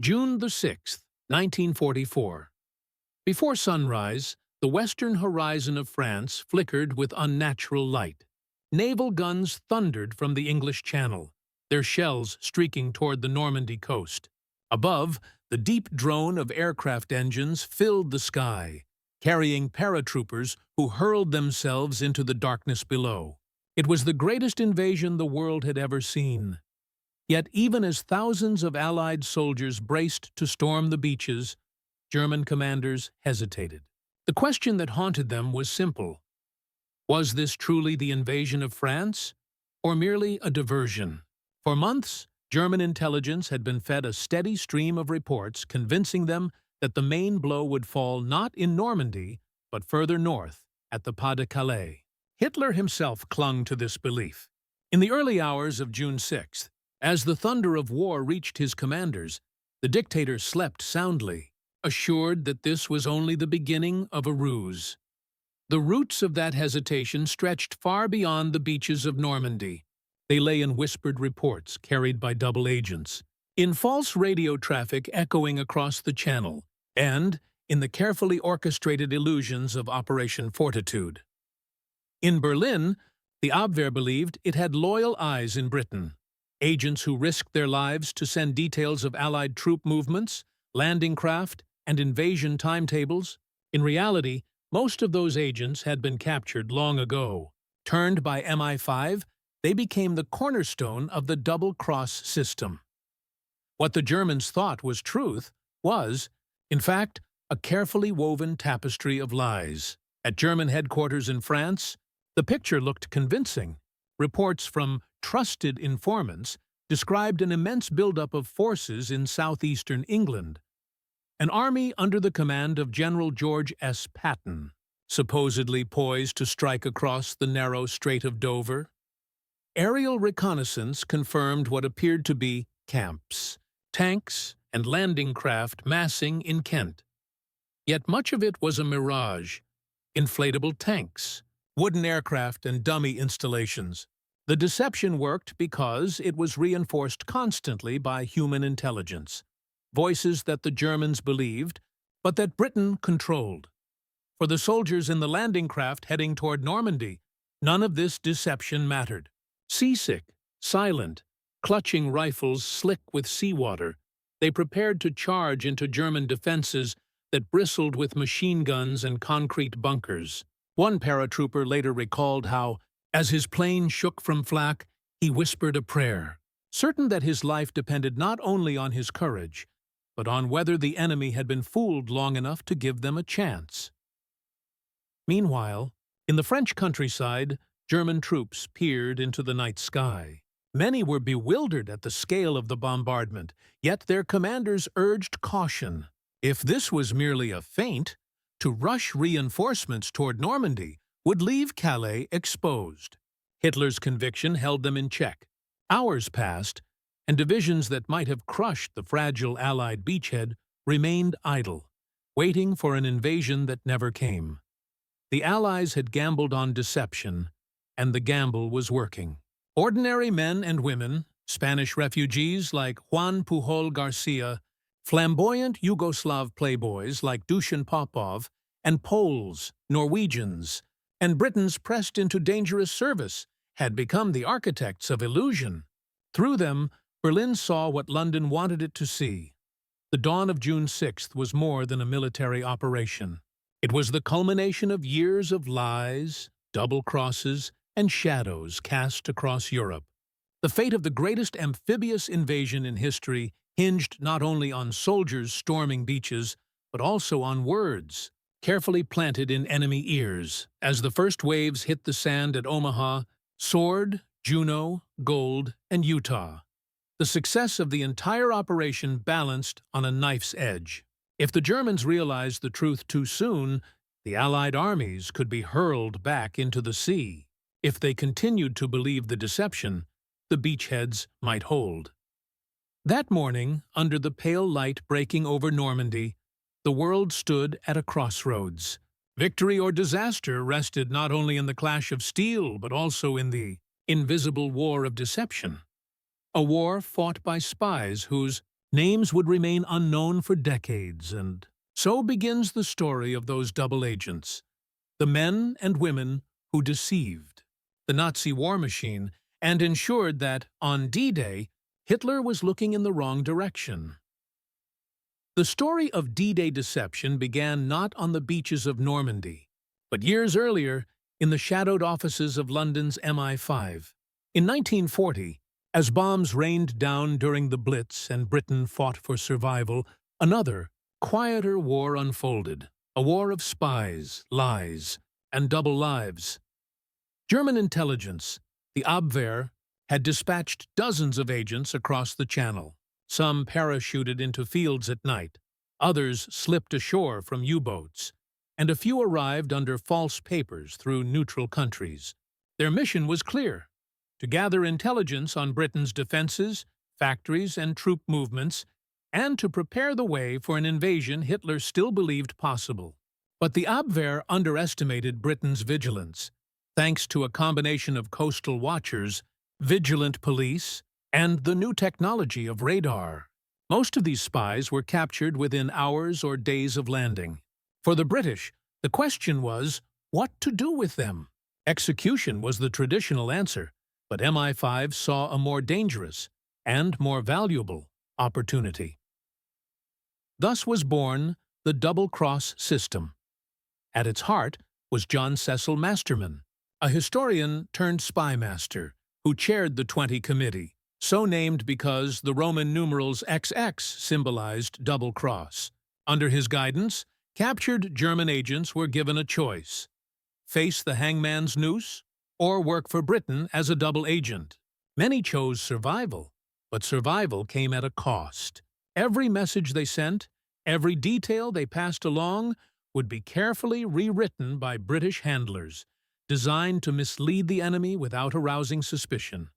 June the 6th, 1944. Before sunrise, the western horizon of France flickered with unnatural light. Naval guns thundered from the English Channel, their shells streaking toward the Normandy coast. Above, the deep drone of aircraft engines filled the sky, carrying paratroopers who hurled themselves into the darkness below. It was the greatest invasion the world had ever seen. Yet even as thousands of Allied soldiers braced to storm the beaches, German commanders hesitated. The question that haunted them was simple. Was this truly the invasion of France, or merely a diversion? For months, German intelligence had been fed a steady stream of reports convincing them that the main blow would fall not in Normandy, but further north, at the Pas de Calais. Hitler himself clung to this belief. In the early hours of June 6th, as the thunder of war reached his commanders, the dictator slept soundly, assured that this was only the beginning of a ruse. The roots of that hesitation stretched far beyond the beaches of Normandy. They lay in whispered reports carried by double agents, in false radio traffic echoing across the Channel, and in the carefully orchestrated illusions of Operation Fortitude. In Berlin, the Abwehr believed it had loyal eyes in Britain, agents who risked their lives to send details of Allied troop movements, landing craft, and invasion timetables. In reality, most of those agents had been captured long ago. Turned by MI5, they became the cornerstone of the double-cross system. What the Germans thought was truth was, in fact, a carefully woven tapestry of lies. At German headquarters in France, the picture looked convincing. Reports from trusted informants described an immense buildup of forces in southeastern England. An army under the command of General George S. Patton, supposedly poised to strike across the narrow Strait of Dover. Aerial reconnaissance confirmed what appeared to be camps, tanks, and landing craft massing in Kent. Yet much of it was a mirage. Inflatable tanks, wooden aircraft, and dummy installations. The deception worked because it was reinforced constantly by human intelligence. Voices that the Germans believed, but that Britain controlled. For the soldiers in the landing craft heading toward Normandy, none of this deception mattered. Seasick, silent, clutching rifles slick with seawater, they prepared to charge into German defenses that bristled with machine guns and concrete bunkers. One paratrooper later recalled how, as his plane shook from flak, he whispered a prayer, certain that his life depended not only on his courage, but on whether the enemy had been fooled long enough to give them a chance. Meanwhile, in the French countryside, German troops peered into the night sky. Many were bewildered at the scale of the bombardment, yet their commanders urged caution. If this was merely a feint, to rush reinforcements toward Normandy would leave Calais exposed. Hitler's conviction held them in check. Hours passed, and divisions that might have crushed the fragile Allied beachhead remained idle, waiting for an invasion that never came. The Allies had gambled on deception, and the gamble was working. Ordinary men and women, Spanish refugees like Juan Pujol Garcia, flamboyant Yugoslav playboys like Dusan Popov, and Poles, Norwegians, and Britons pressed into dangerous service had become the architects of illusion. Through them, Berlin saw what London wanted it to see. The dawn of June 6th was more than a military operation. It was the culmination of years of lies, double crosses, and shadows cast across Europe. The fate of the greatest amphibious invasion in history hinged not only on soldiers storming beaches, but also on words, carefully planted in enemy ears. As the first waves hit the sand at Omaha, Sword, Juno, Gold, and Utah, the success of the entire operation balanced on a knife's edge. If the Germans realized the truth too soon, the Allied armies could be hurled back into the sea. If they continued to believe the deception, the beachheads might hold. That morning, under the pale light breaking over Normandy, the world stood at a crossroads. Victory or disaster rested not only in the clash of steel, but also in the invisible war of deception. A war fought by spies whose Names would remain unknown for decades, and so begins the story of those double agents, the men and women who deceived the Nazi war machine and ensured that, on D-Day, Hitler was looking in the wrong direction. The story of D-Day deception began not on the beaches of Normandy, but years earlier in the shadowed offices of London's MI5. In 1940, as bombs rained down during the Blitz and Britain fought for survival, another, quieter war unfolded, a war of spies, lies, and double lives. German intelligence, the Abwehr, had dispatched dozens of agents across the Channel. Some parachuted into fields at night, others slipped ashore from U-boats, and a few arrived under false papers through neutral countries. Their mission was clear: to gather intelligence on Britain's defenses, factories, and troop movements, and to prepare the way for an invasion Hitler still believed possible. But the Abwehr underestimated Britain's vigilance. Thanks to a combination of coastal watchers, vigilant police, and the new technology of radar, most of these spies were captured within hours or days of landing. For the British, the question was what to do with them. Execution was the traditional answer, but MI5 saw a more dangerous and more valuable opportunity. Thus was born the double-cross system. At its heart was John Cecil Masterman, a historian turned spy master who chaired the 20 Committee, so named because the Roman numerals XX symbolized double-cross. Under his guidance, captured German agents were given a choice: face the hangman's noose or work for Britain as a double agent. Many chose survival, but survival came at a cost. Every message they sent, every detail they passed along, would be carefully rewritten by British handlers, designed to mislead the enemy without arousing suspicion.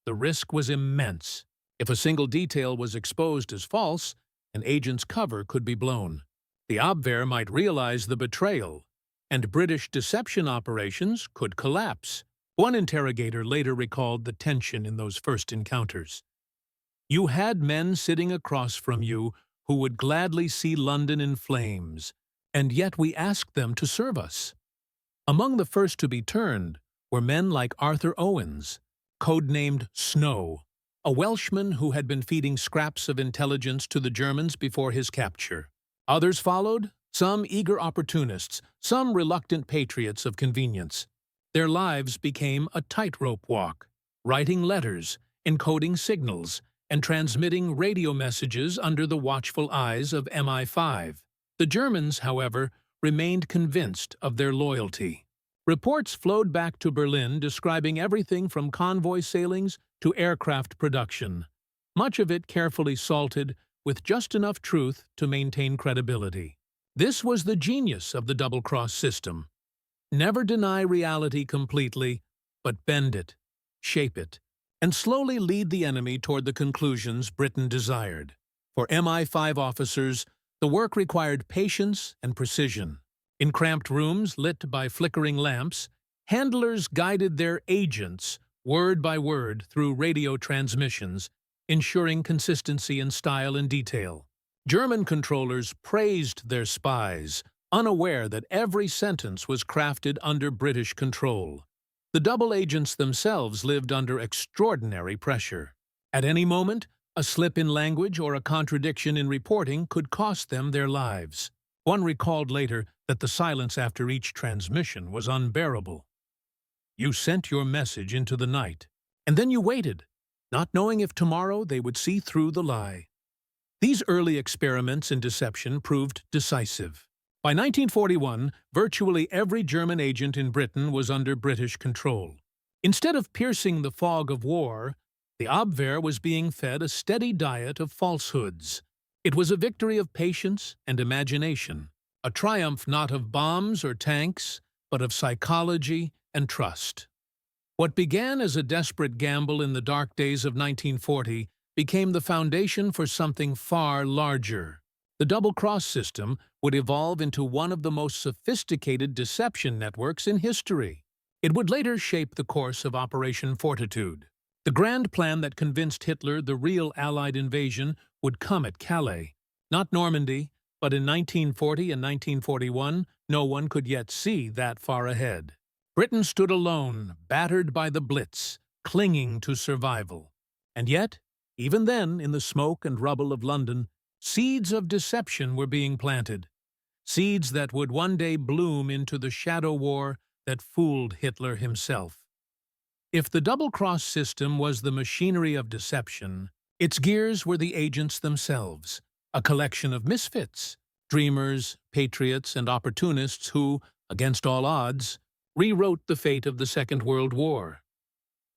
The risk was immense. If a single detail was exposed as false, an agent's cover could be blown. The Abwehr might realize the betrayal, and British deception operations could collapse. One interrogator later recalled the tension in those first encounters. "You had men sitting across from you who would gladly see London in flames, and yet we asked them to serve us." Among the first to be turned were men like Arthur Owens, codenamed Snow, a Welshman who had been feeding scraps of intelligence to the Germans before his capture. Others followed, some eager opportunists, some reluctant patriots of convenience. Their lives became a tightrope walk, writing letters, encoding signals, and transmitting radio messages under the watchful eyes of MI5. The Germans, however, remained convinced of their loyalty. Reports flowed back to Berlin describing everything from convoy sailings to aircraft production, much of it carefully salted with just enough truth to maintain credibility. This was the genius of the double-cross system. Never deny reality completely, but bend it, shape it, and slowly lead the enemy toward the conclusions Britain desired. For MI5 officers, the work required patience and precision. In cramped rooms lit by flickering lamps, handlers guided their agents word by word through radio transmissions, ensuring consistency in style and detail. German controllers praised their spies, unaware that every sentence was crafted under British control. The double agents themselves lived under extraordinary pressure. At any moment, a slip in language or a contradiction in reporting could cost them their lives. One recalled later that the silence after each transmission was unbearable. You sent your message into the night, and then you waited, not knowing if tomorrow they would see through the lie. These early experiments in deception proved decisive. By 1941, virtually every German agent in Britain was under British control. Instead of piercing the fog of war, the Abwehr was being fed a steady diet of falsehoods. It was a victory of patience and imagination, a triumph not of bombs or tanks, but of psychology and trust. What began as a desperate gamble in the dark days of 1940 became the foundation for something far larger. The double-cross system would evolve into one of the most sophisticated deception networks in history. It would later shape the course of Operation Fortitude. The grand plan that convinced Hitler the real Allied invasion would come at Calais, not Normandy, but in 1940 and 1941, no one could yet see that far ahead. Britain stood alone, battered by the Blitz, clinging to survival. And yet, even then, in the smoke and rubble of London, seeds of deception were being planted. Seeds that would one day bloom into the shadow war that fooled Hitler himself. If the double-cross system was the machinery of deception, its gears were the agents themselves, a collection of misfits, dreamers, patriots, and opportunists who, against all odds, rewrote the fate of the Second World War.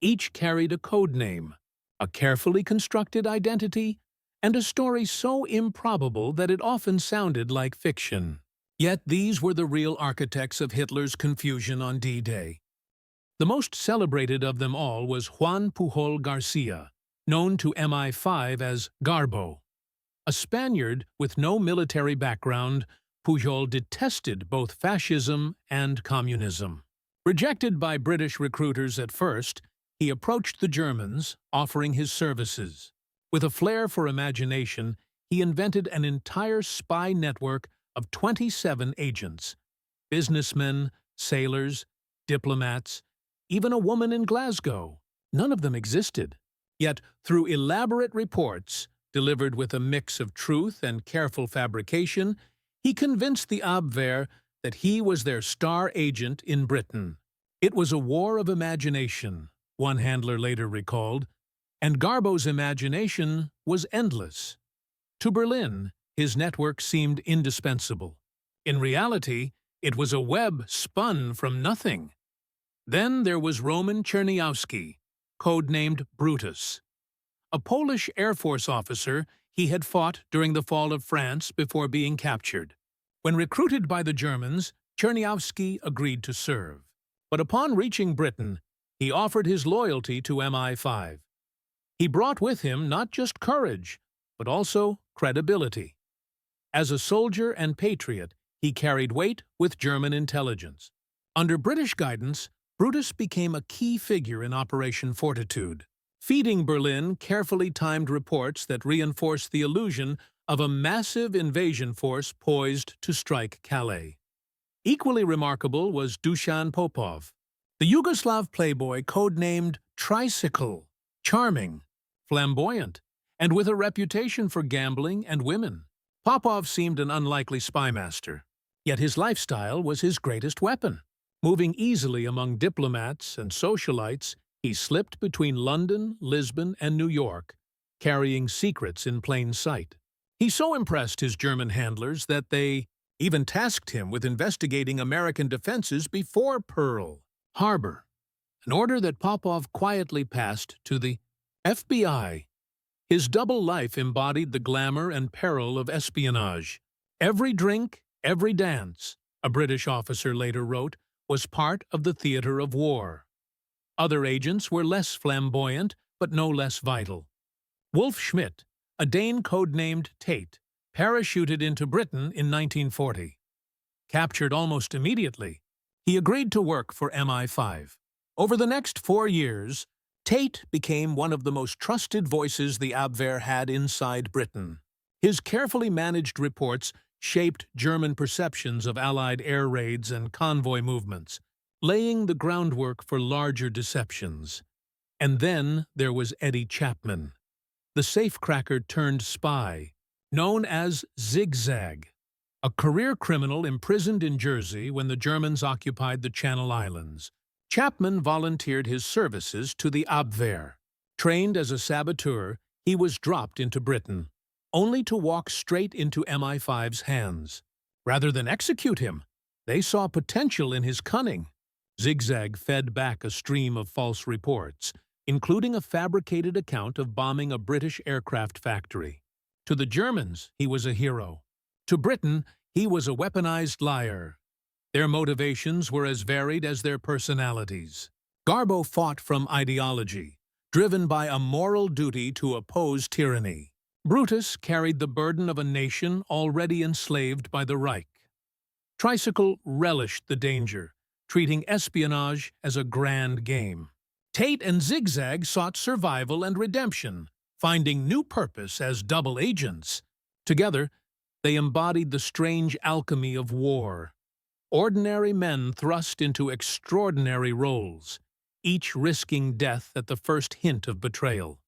Each carried a code name, a carefully constructed identity, and a story so improbable that it often sounded like fiction. Yet these were the real architects of Hitler's confusion on D-Day. The most celebrated of them all was Juan Pujol Garcia, known to MI5 as Garbo. A Spaniard with no military background, Pujol detested both fascism and communism. Rejected by British recruiters at first, he approached the Germans, offering his services. With a flair for imagination, he invented an entire spy network of 27 agents, businessmen, sailors, diplomats, even a woman in Glasgow. None of them existed. Yet, through elaborate reports, delivered with a mix of truth and careful fabrication, he convinced the Abwehr that he was their star agent in Britain. It was a war of imagination, one handler later recalled, and Garbo's imagination was endless. To Berlin, his network seemed indispensable. In reality, it was a web spun from nothing. Then there was Roman Czerniawski, codenamed Brutus. A Polish Air Force officer, he had fought during the fall of France before being captured. When recruited by the Germans, Czerniawski agreed to serve. But upon reaching Britain, he offered his loyalty to MI5. He brought with him not just courage, but also credibility. As a soldier and patriot, he carried weight with German intelligence. Under British guidance, Brutus became a key figure in Operation Fortitude, feeding Berlin carefully timed reports that reinforced the illusion of a massive invasion force poised to strike Calais. Equally remarkable was Dusan Popov, the Yugoslav playboy codenamed Tricycle, charming, flamboyant, and with a reputation for gambling and women. Popov seemed an unlikely spymaster, yet his lifestyle was his greatest weapon. Moving easily among diplomats and socialites, he slipped between London, Lisbon, and New York, carrying secrets in plain sight. He so impressed his German handlers that they even tasked him with investigating American defenses before Pearl Harbor, an order that Popov quietly passed to the FBI. His double life embodied the glamour and peril of espionage. Every drink, every dance, a British officer later wrote, was part of the theater of war. Other agents were less flamboyant, but no less vital. Wolf Schmidt, a Dane codenamed Tate, parachuted into Britain in 1940. Captured almost immediately, he agreed to work for MI5. Over the next 4 years, Tate became one of the most trusted voices the Abwehr had inside Britain. His carefully managed reports shaped German perceptions of Allied air raids and convoy movements, laying the groundwork for larger deceptions. And then there was Eddie Chapman, the safecracker turned spy, known as Zigzag, a career criminal imprisoned in Jersey when the Germans occupied the Channel Islands. Chapman volunteered his services to the Abwehr. Trained as a saboteur, he was dropped into Britain, only to walk straight into MI5's hands. Rather than execute him, they saw potential in his cunning. Zigzag fed back a stream of false reports, including a fabricated account of bombing a British aircraft factory. To the Germans, he was a hero. To Britain, he was a weaponized liar. Their motivations were as varied as their personalities. Garbo fought from ideology, driven by a moral duty to oppose tyranny. Brutus carried the burden of a nation already enslaved by the Reich. Tricycle relished the danger, treating espionage as a grand game. Tate and Zigzag sought survival and redemption, finding new purpose as double agents. Together, they embodied the strange alchemy of war. Ordinary men thrust into extraordinary roles, each risking death at the first hint of betrayal.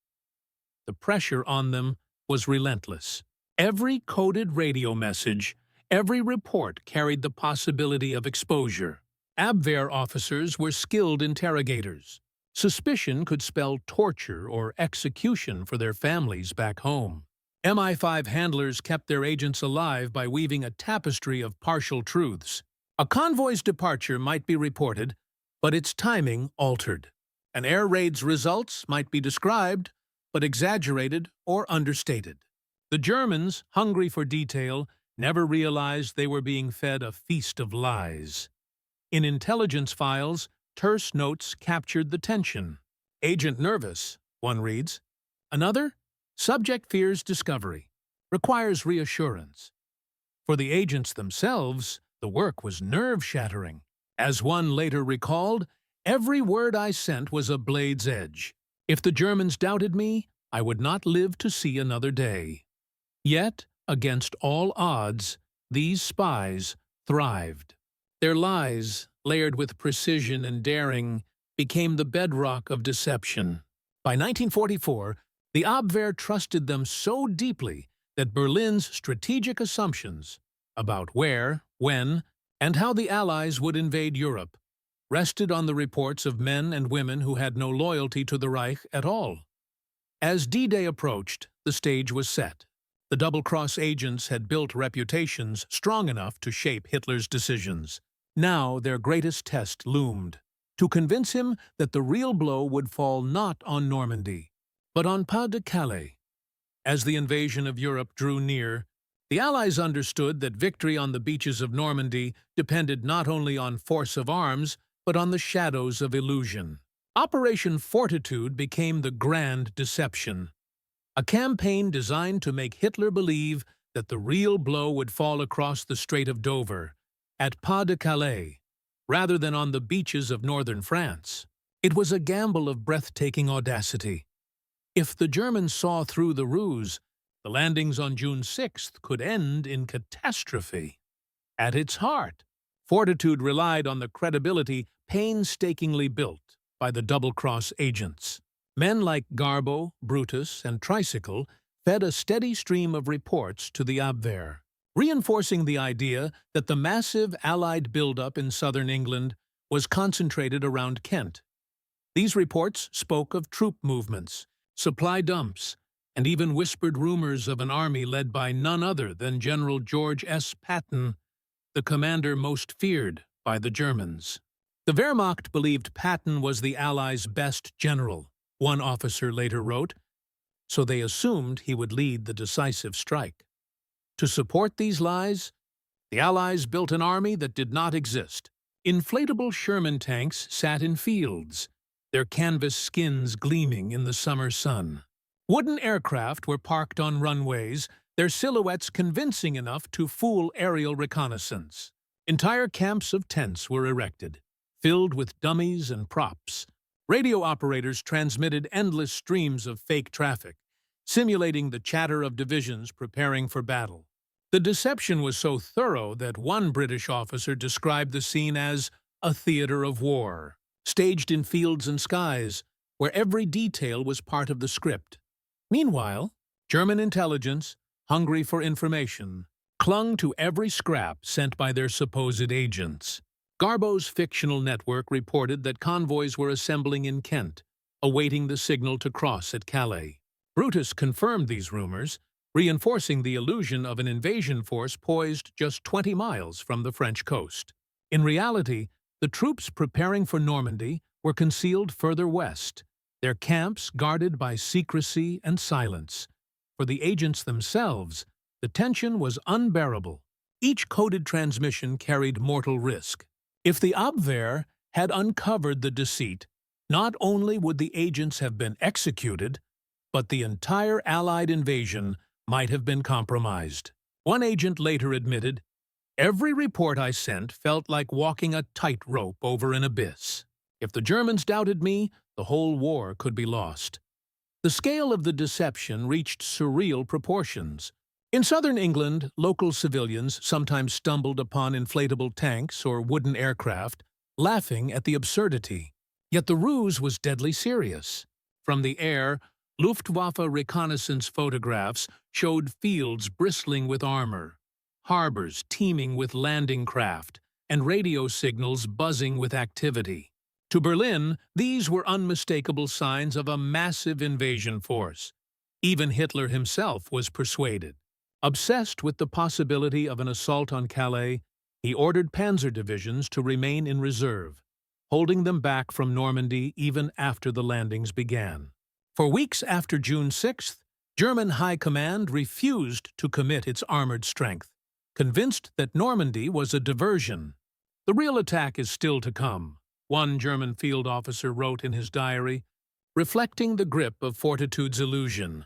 The pressure on them was relentless. Every coded radio message, every report carried the possibility of exposure. Abwehr officers were skilled interrogators. Suspicion could spell torture or execution for their families back home. MI5 handlers kept their agents alive by weaving a tapestry of partial truths. A convoy's departure might be reported, but its timing altered. An air raid's results might be described, but exaggerated or understated. The Germans, hungry for detail, never realized they were being fed a feast of lies. In intelligence files, terse notes captured the tension. Agent nervous, one reads. Another, subject fears discovery, requires reassurance. For the agents themselves, the work was nerve-shattering. As one later recalled, every word I sent was a blade's edge. If the Germans doubted me, I would not live to see another day. Yet, against all odds, these spies thrived. Their lies, layered with precision and daring, became the bedrock of deception. By 1944, the Abwehr trusted them so deeply that Berlin's strategic assumptions about where, when, and how the Allies would invade Europe rested on the reports of men and women who had no loyalty to the Reich at all. As D-Day approached, the stage was set. The double-cross agents had built reputations strong enough to shape Hitler's decisions. Now their greatest test loomed, to convince him that the real blow would fall not on Normandy, but on Pas-de-Calais. As the invasion of Europe drew near, the Allies understood that victory on the beaches of Normandy depended not only on force of arms, but on the shadows of illusion. Operation Fortitude became the grand deception, a campaign designed to make Hitler believe that the real blow would fall across the Strait of Dover, at Pas-de-Calais, rather than on the beaches of northern France. It was a gamble of breathtaking audacity. If the Germans saw through the ruse, the landings on June 6th could end in catastrophe. At its heart, Fortitude relied on the credibility painstakingly built by the double-cross agents. Men like Garbo, Brutus, and Tricycle fed a steady stream of reports to the Abwehr, reinforcing the idea that the massive Allied buildup in southern England was concentrated around Kent. These reports spoke of troop movements, supply dumps, and even whispered rumors of an army led by none other than General George S. Patton, the commander most feared by the Germans. The Wehrmacht believed Patton was the Allies' best general, one officer later wrote, so they assumed he would lead the decisive strike. To support these lies, the Allies built an army that did not exist. Inflatable Sherman tanks sat in fields, their canvas skins gleaming in the summer sun. Wooden aircraft were parked on runways, their silhouettes convincing enough to fool aerial reconnaissance. Entire camps of tents were erected, filled with dummies and props. Radio operators transmitted endless streams of fake traffic, simulating the chatter of divisions preparing for battle. The deception was so thorough that one British officer described the scene as a theater of war, staged in fields and skies, where every detail was part of the script. Meanwhile, German intelligence, hungry for information, clung to every scrap sent by their supposed agents. Garbo's fictional network reported that convoys were assembling in Kent, awaiting the signal to cross at Calais. Brutus confirmed these rumors, reinforcing the illusion of an invasion force poised just 20 miles from the French coast. In reality, the troops preparing for Normandy were concealed further west, their camps guarded by secrecy and silence. For the agents themselves, the tension was unbearable. Each coded transmission carried mortal risk. If the Abwehr had uncovered the deceit, not only would the agents have been executed, but the entire Allied invasion might have been compromised. One agent later admitted, "Every report I sent felt like walking a tightrope over an abyss." If the Germans doubted me, the whole war could be lost. The scale of the deception reached surreal proportions. In southern England, local civilians sometimes stumbled upon inflatable tanks or wooden aircraft, laughing at the absurdity. Yet the ruse was deadly serious. From the air, Luftwaffe reconnaissance photographs showed fields bristling with armor, harbors teeming with landing craft, and radio signals buzzing with activity. To Berlin, these were unmistakable signs of a massive invasion force. Even Hitler himself was persuaded. Obsessed with the possibility of an assault on Calais, he ordered panzer divisions to remain in reserve, holding them back from Normandy even after the landings began. For weeks after June 6th, German High Command refused to commit its armored strength, convinced that Normandy was a diversion. "The real attack is still to come," one German field officer wrote in his diary, reflecting the grip of fortitude's illusion.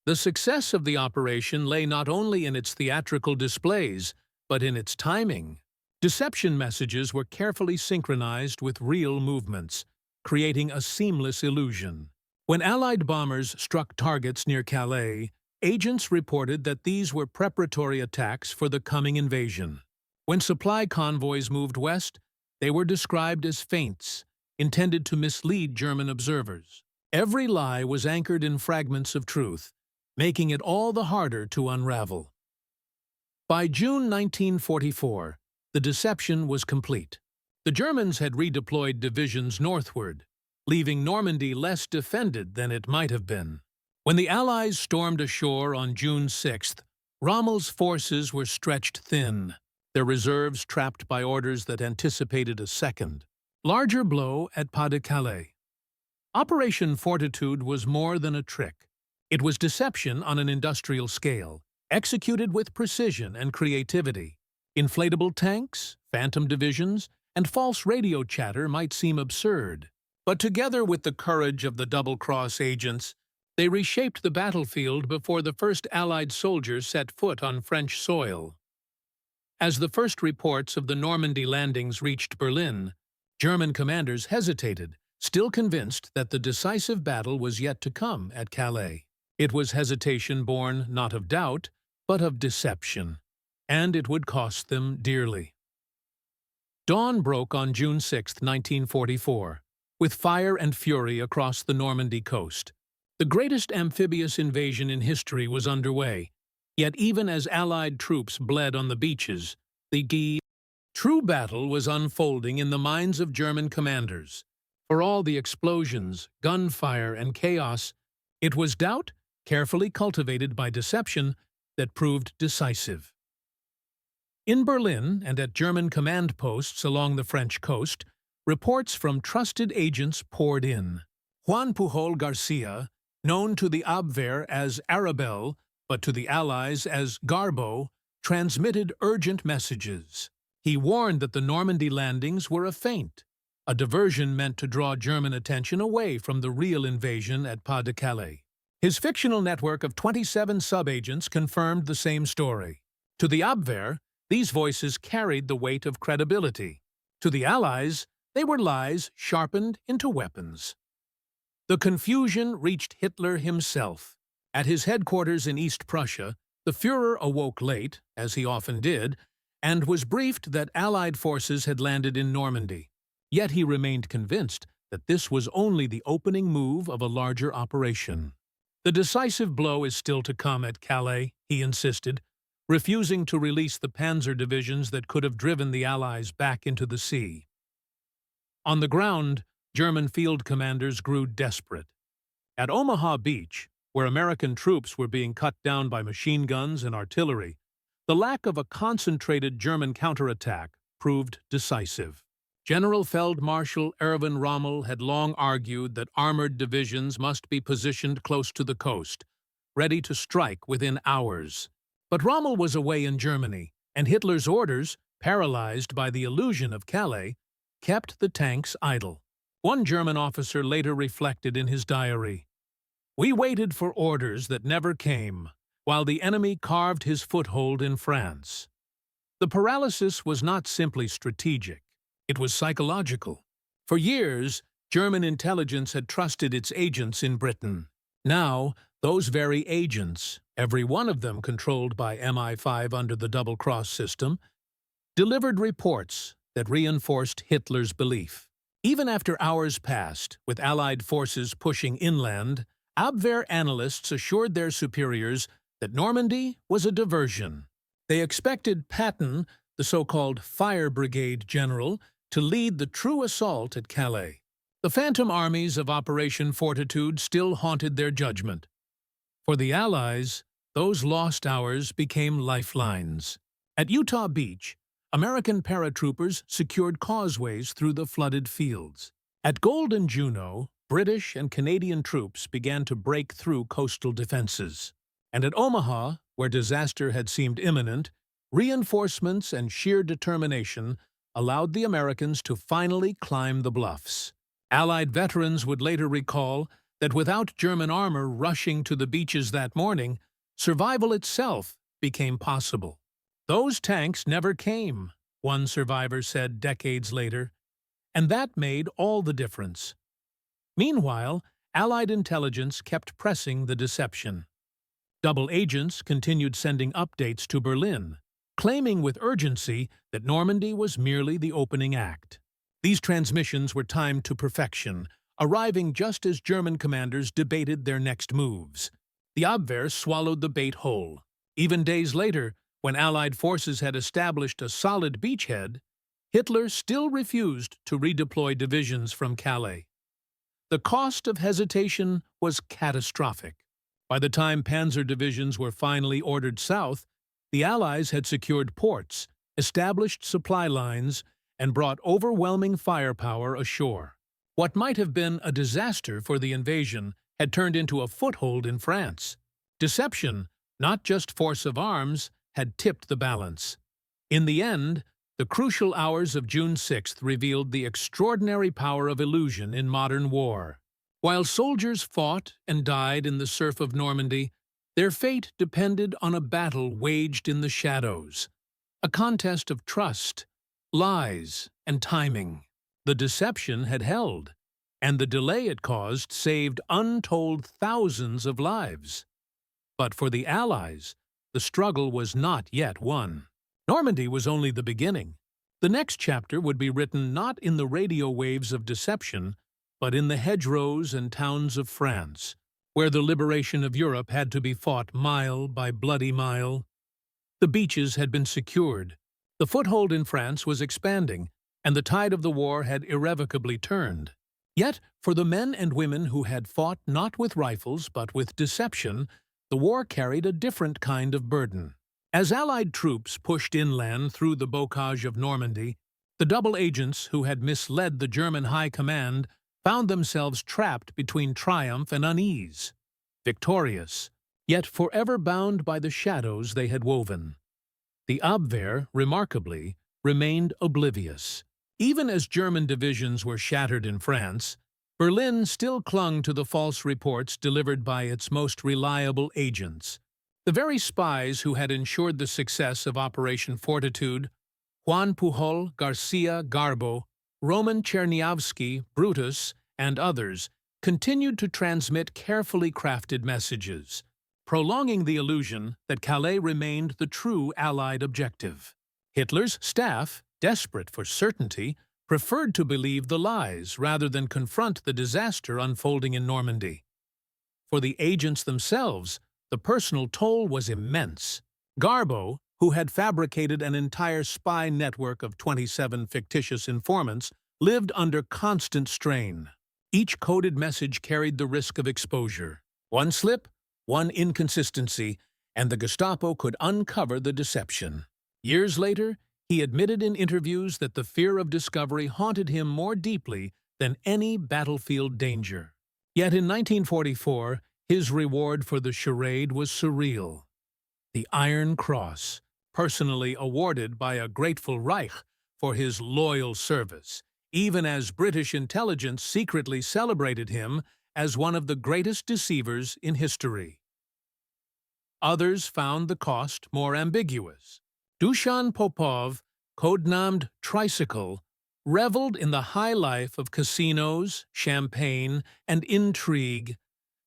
The success of the operation lay not only in its theatrical displays, but in its timing. Deception messages were carefully synchronized with real movements, creating a seamless illusion. When Allied bombers struck targets near Calais, agents reported that these were preparatory attacks for the coming invasion. When supply convoys moved west, they were described as feints, intended to mislead German observers. Every lie was anchored in fragments of truth, making it all the harder to unravel. By June 1944, the deception was complete. The Germans had redeployed divisions northward, leaving Normandy less defended than it might have been. When the Allies stormed ashore on June 6th, Rommel's forces were stretched thin, their reserves trapped by orders that anticipated a second, larger blow at Pas-de-Calais. Operation Fortitude was more than a trick. It was deception on an industrial scale, executed with precision and creativity. Inflatable tanks, phantom divisions, and false radio chatter might seem absurd, but together with the courage of the double-cross agents, they reshaped the battlefield before the first Allied soldiers set foot on French soil. As the first reports of the Normandy landings reached Berlin, German commanders hesitated, still convinced that the decisive battle was yet to come at Calais. It was hesitation born not of doubt, but of deception, and it would cost them dearly. Dawn broke on June 6, 1944, with fire and fury across the Normandy coast. The greatest amphibious invasion in history was underway, yet even as Allied troops bled on the beaches, the true battle was unfolding in the minds of German commanders. For all the explosions, gunfire, and chaos, it was doubt, carefully cultivated by deception, that proved decisive. In Berlin and at German command posts along the French coast, reports from trusted agents poured in. Juan Pujol Garcia, known to the Abwehr as Arabelle, but to the Allies as Garbo, transmitted urgent messages. He warned that the Normandy landings were a feint, a diversion meant to draw German attention away from the real invasion at Pas-de-Calais. His fictional network of 27 sub-agents confirmed the same story. To the Abwehr, these voices carried the weight of credibility. To the Allies, they were lies sharpened into weapons. The confusion reached Hitler himself. At his headquarters in East Prussia, the Führer awoke late, as he often did, and was briefed that Allied forces had landed in Normandy. Yet he remained convinced that this was only the opening move of a larger operation. "The decisive blow is still to come at Calais," he insisted, refusing to release the panzer divisions that could have driven the Allies back into the sea. On the ground, German field commanders grew desperate. At Omaha Beach, where American troops were being cut down by machine guns and artillery, the lack of a concentrated German counterattack proved decisive. General Feldmarschall Erwin Rommel had long argued that armored divisions must be positioned close to the coast, ready to strike within hours. But Rommel was away in Germany, and Hitler's orders, paralyzed by the illusion of Calais, kept the tanks idle. One German officer later reflected in his diary, "We waited for orders that never came, while the enemy carved his foothold in France." The paralysis was not simply strategic, it was psychological. For years, German intelligence had trusted its agents in Britain. Now, those very agents, every one of them controlled by MI5 under the double-cross system, delivered reports that reinforced Hitler's belief. Even after hours passed, with Allied forces pushing inland, Abwehr analysts assured their superiors that Normandy was a diversion. They expected Patton, the so-called Fire Brigade general, to lead the true assault at Calais. The phantom armies of Operation Fortitude still haunted their judgment. For the Allies, those lost hours became lifelines. At Utah Beach, American paratroopers secured causeways through the flooded fields. At Golden Juno, British and Canadian troops began to break through coastal defenses. And at Omaha, where disaster had seemed imminent, reinforcements and sheer determination allowed the Americans to finally climb the bluffs. Allied veterans would later recall that without German armor rushing to the beaches that morning, survival itself became possible. "Those tanks never came," one survivor said decades later, and that made all the difference. Meanwhile, Allied intelligence kept pressing the deception. Double agents continued sending updates to Berlin, claiming with urgency that Normandy was merely the opening act. These transmissions were timed to perfection, arriving just as German commanders debated their next moves. The Abwehr swallowed the bait whole. Even days later, when Allied forces had established a solid beachhead, Hitler still refused to redeploy divisions from Calais. The cost of hesitation was catastrophic. By the time panzer divisions were finally ordered south, the Allies had secured ports, established supply lines, and brought overwhelming firepower ashore. What might have been a disaster for the invasion had turned into a foothold in France. Deception, not just force of arms, had tipped the balance. In the end, the crucial hours of June 6th revealed the extraordinary power of illusion in modern war. While soldiers fought and died in the surf of Normandy, their fate depended on a battle waged in the shadows, a contest of trust, lies, and timing. The deception had held, and the delay it caused saved untold thousands of lives. But for the Allies, the struggle was not yet won. Normandy was only the beginning. The next chapter would be written not in the radio waves of deception, but in the hedgerows and towns of France, where the liberation of Europe had to be fought mile by bloody mile. The beaches had been secured, the foothold in France was expanding, and the tide of the war had irrevocably turned. Yet, for the men and women who had fought not with rifles but with deception, the war carried a different kind of burden. As Allied troops pushed inland through the bocage of Normandy, the double agents who had misled the German high command found themselves trapped between triumph and unease. Victorious, yet forever bound by the shadows they had woven. The Abwehr, remarkably, remained oblivious. Even as German divisions were shattered in France, Berlin still clung to the false reports delivered by its most reliable agents. The very spies who had ensured the success of Operation Fortitude, Juan Pujol, Garcia, Garbo, Roman Chernyavsky, Brutus, and others, continued to transmit carefully crafted messages, prolonging the illusion that Calais remained the true Allied objective. Hitler's staff, desperate for certainty, preferred to believe the lies rather than confront the disaster unfolding in Normandy. For the agents themselves, the personal toll was immense. Garbo, who had fabricated an entire spy network of 27 fictitious informants, lived under constant strain. Each coded message carried the risk of exposure. One slip, one inconsistency, and the Gestapo could uncover the deception. Years later, he admitted in interviews that the fear of discovery haunted him more deeply than any battlefield danger. Yet in 1944, his reward for the charade was surreal. The Iron Cross, personally awarded by a grateful Reich for his loyal service, even as British intelligence secretly celebrated him as one of the greatest deceivers in history. Others found the cost more ambiguous. Dushan Popov, codenamed Tricycle, reveled in the high life of casinos, champagne, and intrigue,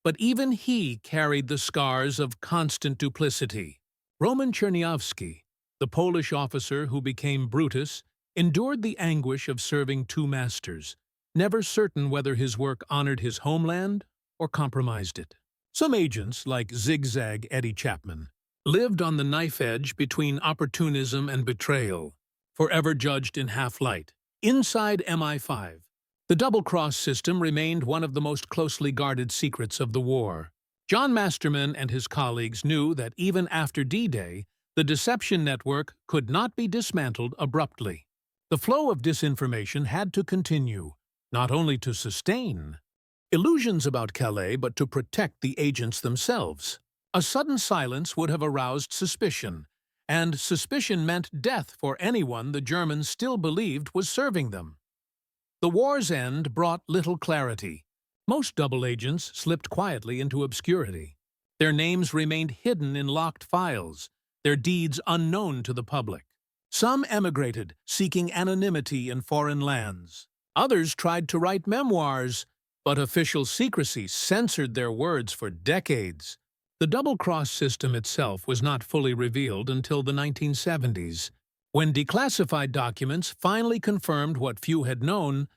but even he carried the scars of constant duplicity. Roman Chernyavsky, the Polish officer who became Brutus, endured the anguish of serving two masters, never certain whether his work honored his homeland or compromised it. Some agents, like Zigzag Eddie Chapman, lived on the knife edge between opportunism and betrayal, forever judged in half-light. Inside MI5, the double-cross system remained one of the most closely guarded secrets of the war. John Masterman and his colleagues knew that even after D-Day, the deception network could not be dismantled abruptly. The flow of disinformation had to continue, not only to sustain illusions about Calais, but to protect the agents themselves. A sudden silence would have aroused suspicion, and suspicion meant death for anyone the Germans still believed was serving them. The war's end brought little clarity. Most double agents slipped quietly into obscurity. Their names remained hidden in locked files, their deeds unknown to the public. Some emigrated, seeking anonymity in foreign lands. Others tried to write memoirs, but official secrecy censored their words for decades. The double-cross system itself was not fully revealed until the 1970s, when declassified documents finally confirmed what few had known,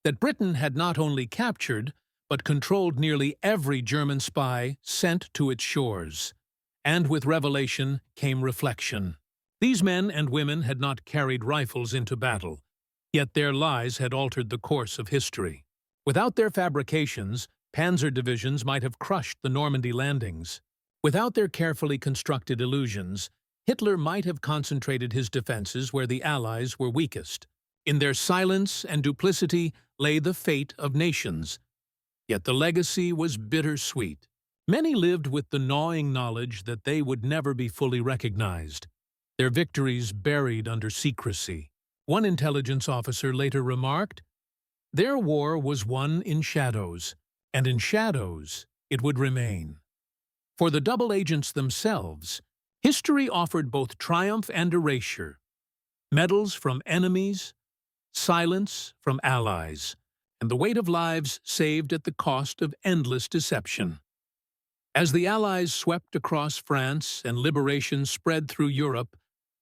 that Britain had not only captured, but controlled nearly every German spy sent to its shores. And with revelation came reflection. These men and women had not carried rifles into battle, yet their lies had altered the course of history. Without their fabrications, panzer divisions might have crushed the Normandy landings. Without their carefully constructed illusions, Hitler might have concentrated his defenses where the Allies were weakest. In their silence and duplicity lay the fate of nations. Yet the legacy was bittersweet. Many lived with the gnawing knowledge that they would never be fully recognized, their victories buried under secrecy. One intelligence officer later remarked, "Their war was won in shadows, and in shadows it would remain." For the double agents themselves, history offered both triumph and erasure. Medals from enemies, silence from allies, and the weight of lives saved at the cost of endless deception. As the Allies swept across France and liberation spread through Europe,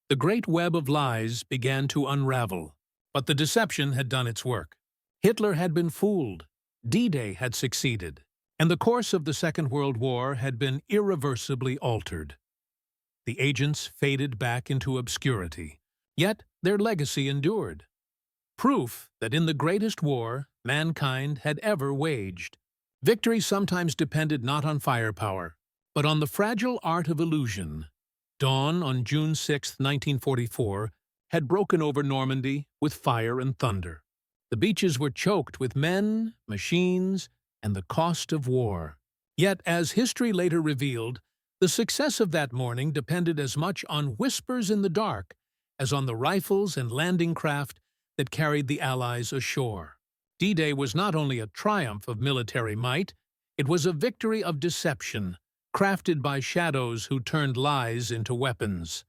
the great web of lies began to unravel. But the deception had done its work. Hitler had been fooled, D-Day had succeeded, and the course of the Second World War had been irreversibly altered. The agents faded back into obscurity, yet their legacy endured. Proof that in the greatest war mankind had ever waged, victory sometimes depended not on firepower, but on the fragile art of illusion. Dawn on June 6, 1944, had broken over Normandy with fire and thunder. The beaches were choked with men, machines, and the cost of war. Yet, as history later revealed, the success of that morning depended as much on whispers in the dark as on the rifles and landing craft that carried the Allies ashore. D-Day was not only a triumph of military might, it was a victory of deception, crafted by shadows who turned lies into weapons.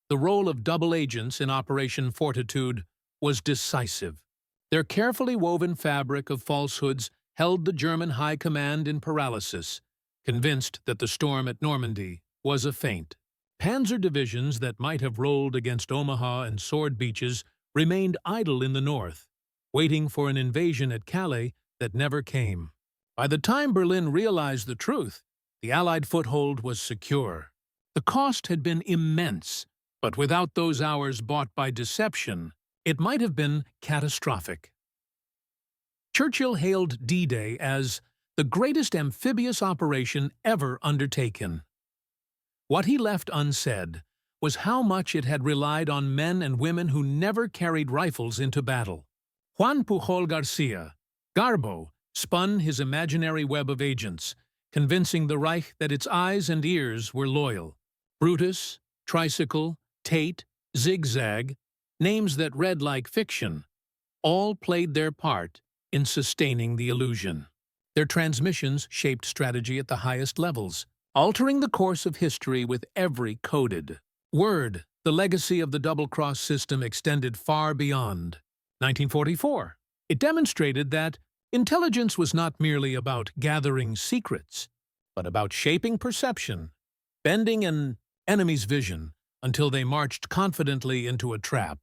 The role of double agents in Operation Fortitude was decisive. Their carefully woven fabric of falsehoods held the German high command in paralysis, convinced that the storm at Normandy was a feint. Panzer divisions that might have rolled against Omaha and Sword Beaches remained idle in the north, waiting for an invasion at Calais that never came. By the time Berlin realized the truth, the Allied foothold was secure. The cost had been immense, but without those hours bought by deception, it might have been catastrophic. Churchill hailed D-Day as the greatest amphibious operation ever undertaken. What he left unsaid was how much it had relied on men and women who never carried rifles into battle. Juan Pujol Garcia, Garbo, spun his imaginary web of agents, convincing the Reich that its eyes and ears were loyal. Brutus, Tricycle, Tate, Zigzag, names that read like fiction, all played their part in sustaining the illusion. Their transmissions shaped strategy at the highest levels, altering the course of history with every coded word. The legacy of the double-cross system extended far beyond 1944. It demonstrated that intelligence was not merely about gathering secrets, but about shaping perception, bending an enemy's vision until they marched confidently into a trap.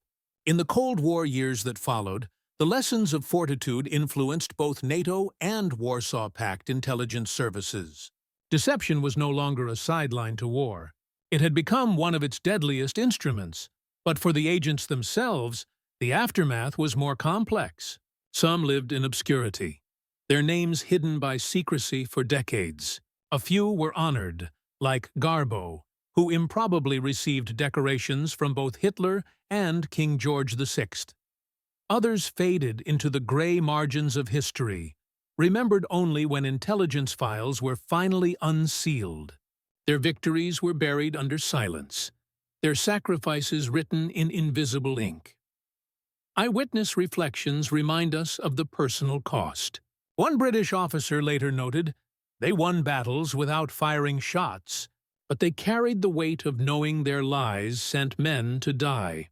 In the Cold War years that followed, the lessons of fortitude influenced both NATO and Warsaw Pact intelligence services. Deception was no longer a sideline to war. It had become one of its deadliest instruments, but for the agents themselves, the aftermath was more complex. Some lived in obscurity, their names hidden by secrecy for decades. A few were honored, like Garbo, who improbably received decorations from both Hitler and King George VI. Others faded into the gray margins of history, remembered only when intelligence files were finally unsealed. Their victories were buried under silence, their sacrifices written in invisible ink. Eyewitness reflections remind us of the personal cost. One British officer later noted, "They won battles without firing shots, but they carried the weight of knowing their lies sent men to die."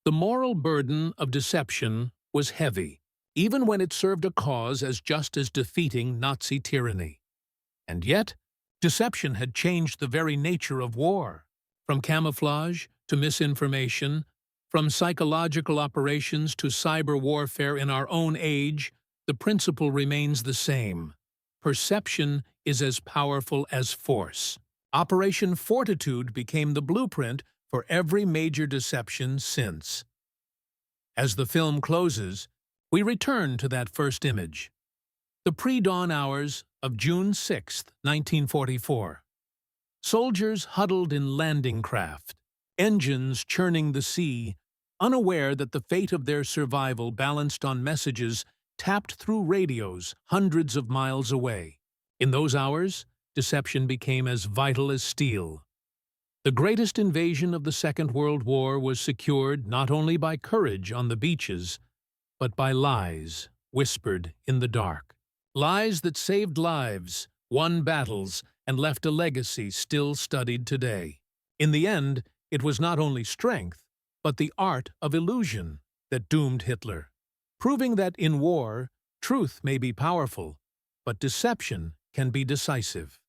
The moral burden of deception was heavy, even when it served a cause as just as defeating Nazi tyranny. And yet, deception had changed the very nature of war. From camouflage to misinformation, from psychological operations to cyber warfare in our own age, the principle remains the same. Perception is as powerful as force. Operation Fortitude became the blueprint for every major deception since. As the film closes, we return to that first image. The pre-dawn hours of June 6, 1944. Soldiers huddled in landing craft, engines churning the sea, unaware that the fate of their survival balanced on messages tapped through radios hundreds of miles away. In those hours, deception became as vital as steel. The greatest invasion of the Second World War was secured not only by courage on the beaches, but by lies whispered in the dark. Lies that saved lives, won battles, and left a legacy still studied today. In the end, it was not only strength, but the art of illusion that doomed Hitler, proving that in war, truth may be powerful, but deception can be decisive.